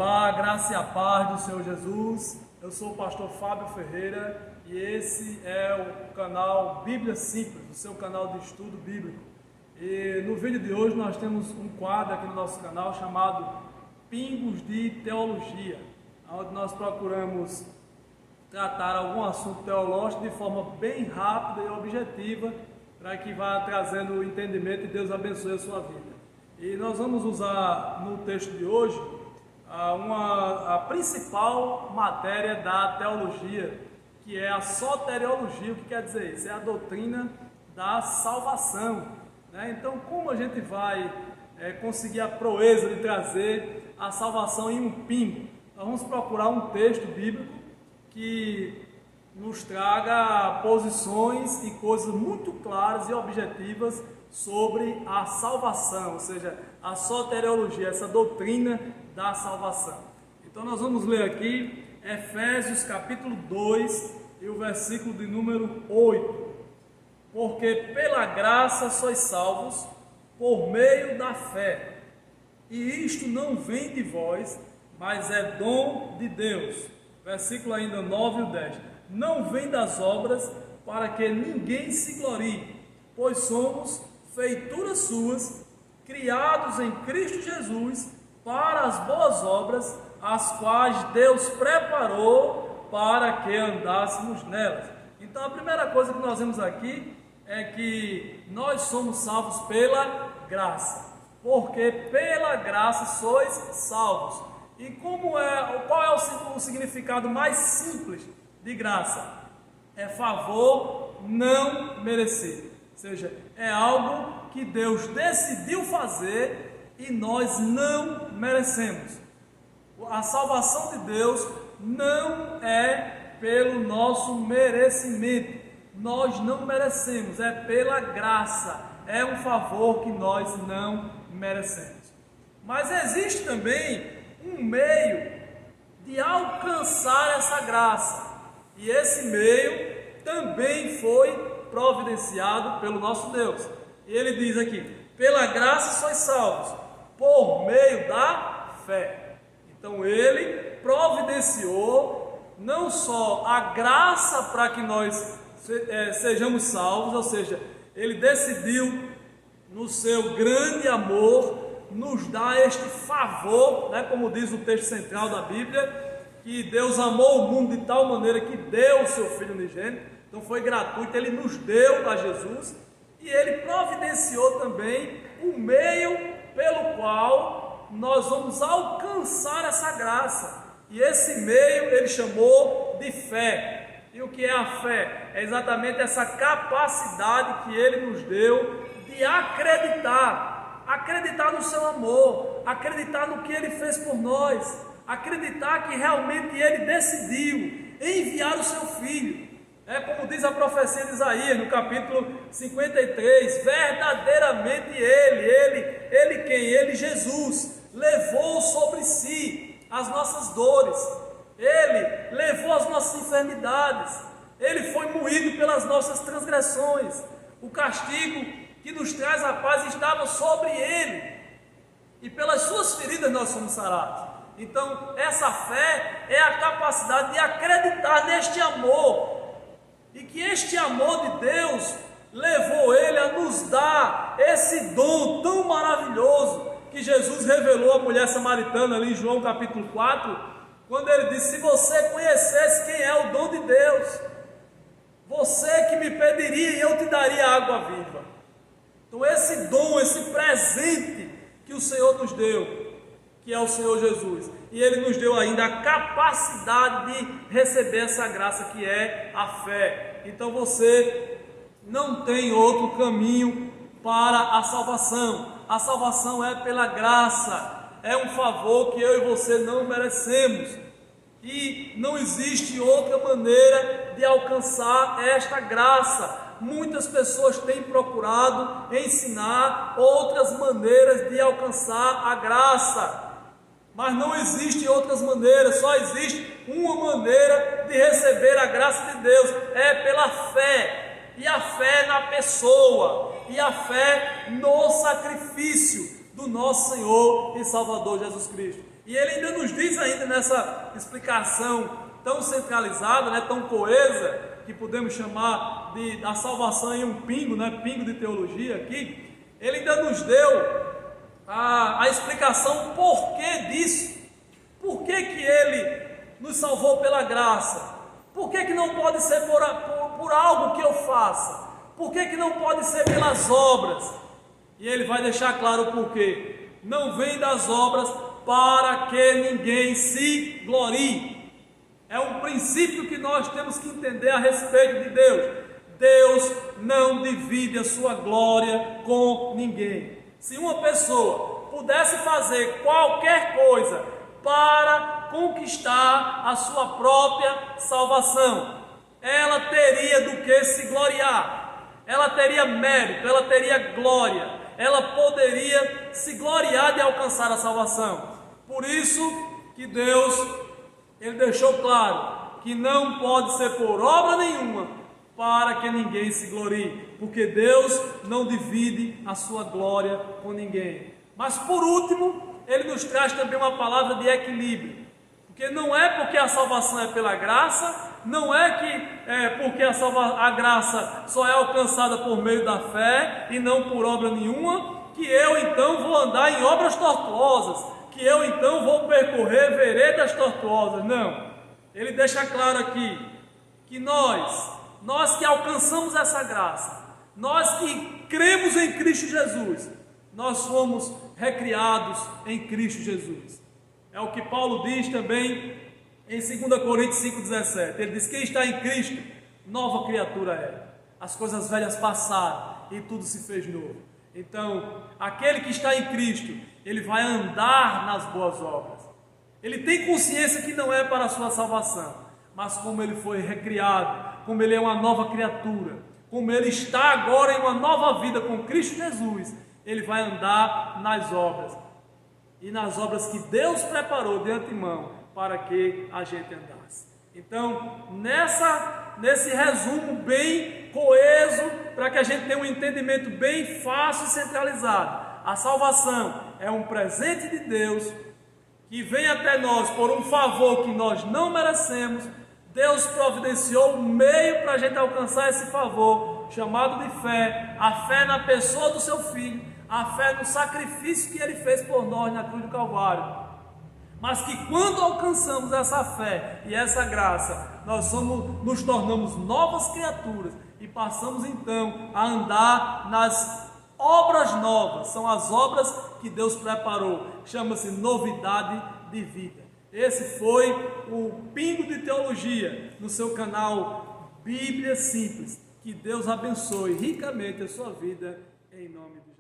Olá, graça e a paz do Senhor Jesus. Eu sou o pastor Fábio Ferreira e esse é o canal Bíblia Simples, o seu canal de estudo bíblico. E no vídeo de hoje nós temos um quadro aqui no nosso canal chamado Pingos de Teologia, onde nós procuramos tratar algum assunto teológico de forma bem rápida e objetiva, para que vá trazendo o entendimento e Deus abençoe a sua vida. E nós vamos usar no texto de hoje a principal matéria da teologia, que é a soteriologia. O que quer dizer isso? É a doutrina da salvação, né? Então, como a gente vai conseguir a proeza de trazer a salvação em um pingo? Nós vamos procurar um texto bíblico que nos traga posições e coisas muito claras e objetivas sobre a salvação, ou seja, a soteriologia, essa doutrina da salvação. Então nós vamos ler aqui Efésios capítulo 2 e o versículo de número 8. Porque pela graça sois salvos por meio da fé, e isto não vem de vós, mas é dom de Deus. Versículo ainda 9 e 10. Não vem das obras, para que ninguém se glorie, pois somos feituras suas, criados em Cristo Jesus, para as boas obras, as quais Deus preparou para que andássemos nelas. Então a primeira coisa que nós vemos aqui é que nós somos salvos pela graça, porque pela graça sois salvos. E qual é o significado mais simples de graça? É favor não merecido, ou seja, é algo que Deus decidiu fazer e nós não merecemos. A salvação de Deus não é pelo nosso merecimento, nós não merecemos, é pela graça, é um favor que nós não merecemos. Mas existe também um meio de alcançar essa graça, e esse meio também foi providenciado pelo nosso Deus. E ele diz aqui: pela graça sois salvos por meio da fé. Então ele providenciou não só a graça para que nós sejamos salvos, ou seja, ele decidiu no seu grande amor nos dar este favor, né, como diz o texto central da Bíblia, que Deus amou o mundo de tal maneira que deu o seu Filho unigênito. Então foi gratuito, ele nos deu a Jesus, e ele providenciou também um meio pelo qual nós vamos alcançar essa graça, e esse meio ele chamou de fé. E o que é a fé? É exatamente essa capacidade que ele nos deu de acreditar no seu amor, acreditar no que ele fez por nós, acreditar que realmente ele decidiu enviar o seu Filho. É como diz a profecia de Isaías no capítulo 53, verdadeiramente ele quem? Ele, Jesus, levou sobre si as nossas dores, ele levou as nossas enfermidades, ele foi moído pelas nossas transgressões, o castigo que nos traz a paz estava sobre ele, e pelas suas feridas nós somos sarados. Então essa fé é a capacidade de acreditar neste amor, e que este amor de Deus levou ele a nos dar esse dom tão maravilhoso que Jesus revelou à mulher samaritana ali em João capítulo 4, quando ele disse: se você conhecesse quem é o dom de Deus, você que me pediria e eu te daria água viva. Então esse dom, esse presente que o Senhor nos deu, que é o Senhor Jesus, e ele nos deu ainda a capacidade de receber essa graça que é a fé. Então você não tem outro caminho para a salvação é pela graça, é um favor que eu e você não merecemos, e não existe outra maneira de alcançar esta graça. Muitas pessoas têm procurado ensinar outras maneiras de alcançar a graça, mas não existe outras maneiras, só existe uma maneira de receber a graça de Deus, é pela fé, e a fé na pessoa, e a fé no sacrifício do nosso Senhor e Salvador Jesus Cristo. E ele ainda nos diz ainda nessa explicação tão centralizada, né, tão coesa, que podemos chamar de a salvação em um pingo, né, pingo de teologia aqui. Ele ainda nos deu a explicação porquê disso. Por que ele nos salvou pela graça? Por que não pode ser por algo que eu faça? Por que não pode ser pelas obras? E ele vai deixar claro o porquê. Não vem das obras para que ninguém se glorie. É um princípio que nós temos que entender a respeito de Deus. Deus não divide a sua glória com ninguém. Se uma pessoa pudesse fazer qualquer coisa para conquistar a sua própria salvação, ela teria do que se gloriar, ela teria mérito, ela teria glória, ela poderia se gloriar de alcançar a salvação. Por isso que Deus, Ele deixou claro que não pode ser por obra nenhuma para que ninguém se glorie, porque Deus não divide a sua glória com ninguém. Mas por último, Ele nos traz também uma palavra de equilíbrio, porque não é porque a salvação é pela graça, não é que porque a graça só é alcançada por meio da fé e não por obra nenhuma, que eu então vou andar em obras tortuosas, que eu então vou percorrer veredas tortuosas. Não, ele deixa claro aqui que nós que alcançamos essa graça, nós que cremos em Cristo Jesus, nós fomos recriados em Cristo Jesus. É o que Paulo diz também em 2 Coríntios 5,17. Ele diz: quem está em Cristo, nova criatura é. As coisas velhas passaram e tudo se fez novo. Então, aquele que está em Cristo, ele vai andar nas boas obras. Ele tem consciência que não é para a sua salvação, mas como ele foi recriado, como ele é uma nova criatura, como ele está agora em uma nova vida com Cristo Jesus, ele vai andar nas obras. E nas obras que Deus preparou de antemão para que a gente andasse. Então, nesse resumo bem coeso, para que a gente tenha um entendimento bem fácil e centralizado, a salvação é um presente de Deus que vem até nós por um favor que nós não merecemos. Deus providenciou um meio para a gente alcançar esse favor, chamado de fé, a fé na pessoa do seu Filho, a fé no sacrifício que Ele fez por nós na cruz do Calvário. Mas que quando alcançamos essa fé e essa graça, nós nos tornamos novas criaturas e passamos então a andar nas obras novas. São as obras que Deus preparou, chama-se novidade de vida. Esse foi o Pingo de Teologia no seu canal Bíblia Simples. Que Deus abençoe ricamente a sua vida, em nome de Jesus.